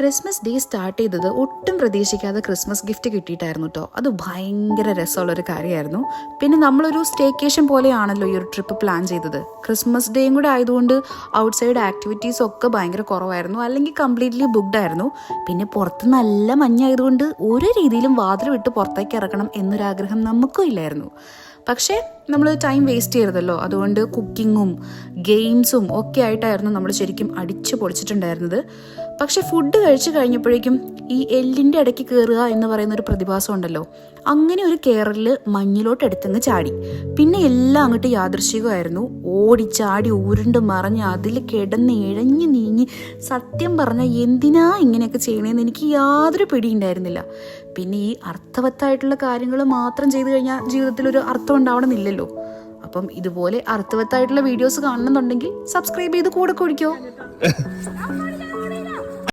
Christmas day start ചെയ്തത് ഒട്ടും പ്രതീക്ഷിക്കാതെ ക്രിസ്മസ് ഗിഫ്റ്റ് കിട്ടിയിട്ടായിരുന്നു കേട്ടോ. അത് ഭയങ്കര രസമുള്ളൊരു കാര്യമായിരുന്നു. പിന്നെ നമ്മളൊരു സ്റ്റേക്കേഷൻ പോലെയാണല്ലോ ഈ ഒരു ട്രിപ്പ് പ്ലാൻ ചെയ്തത്. ക്രിസ്മസ് ഡേയും കൂടെ ആയതുകൊണ്ട് ഔട്ട് സൈഡ് ആക്ടിവിറ്റീസ് ഒക്കെ ഭയങ്കര കുറവായിരുന്നു, അല്ലെങ്കിൽ കംപ്ലീറ്റ്ലി ബുക്ക്ഡ് ആയിരുന്നു. പിന്നെ പുറത്ത് നല്ല മഞ്ഞായതുകൊണ്ട് ഒരു രീതിയിലും വാതിൽ വിട്ട് പുറത്തേക്ക് ഇറക്കണം എന്നൊരാഗ്രഹം നമുക്കും ഇല്ലായിരുന്നു. പക്ഷേ നമ്മൾ ടൈം വേസ്റ്റ് ചെയ്തല്ലോ, അതുകൊണ്ട് കുക്കിങ്ങും ഗെയിംസും ഒക്കെ ആയിട്ടായിരുന്നു നമ്മൾ ശരിക്കും അടിച്ചു പൊളിച്ചിട്ടുണ്ടായിരുന്നത്. പക്ഷെ ഫുഡ് കഴിച്ചു കഴിഞ്ഞപ്പോഴേക്കും ഈ എല്ലിൻ്റെ ഇടയ്ക്ക് കയറുക എന്ന് പറയുന്ന ഒരു പ്രതിഭാസം ഉണ്ടല്ലോ, അങ്ങനെ ഒരു കയറൽ മഞ്ഞിലോട്ട് എടുത്തങ്ങ് ചാടി. പിന്നെ എല്ലാം അങ്ങോട്ട് യാദൃശ്ചികമായിരുന്നു. ഓടിച്ചാടി ഉരുണ്ട് മറിഞ്ഞ് അതിൽ കിടന്ന് ഇഴഞ്ഞു നീങ്ങി. സത്യം പറഞ്ഞാൽ എന്തിനാ ഇങ്ങനെയൊക്കെ ചെയ്യണേന്ന് എനിക്ക് യാതൊരു പിടിയുണ്ടായിരുന്നില്ല. പിന്നെ ഈ അർത്ഥവത്തായിട്ടുള്ള കാര്യങ്ങൾ മാത്രം ചെയ്തു കഴിഞ്ഞാൽ ജീവിതത്തിൽ ഒരു അർത്ഥം ഉണ്ടാവണമെന്നില്ലല്ലോ. അപ്പം ഇതുപോലെ അർത്ഥവത്തായിട്ടുള്ള വീഡിയോസ് കാണണമെന്നുണ്ടെങ്കിൽ സബ്സ്ക്രൈബ് ചെയ്ത് കൂടെ കുടിക്കോ.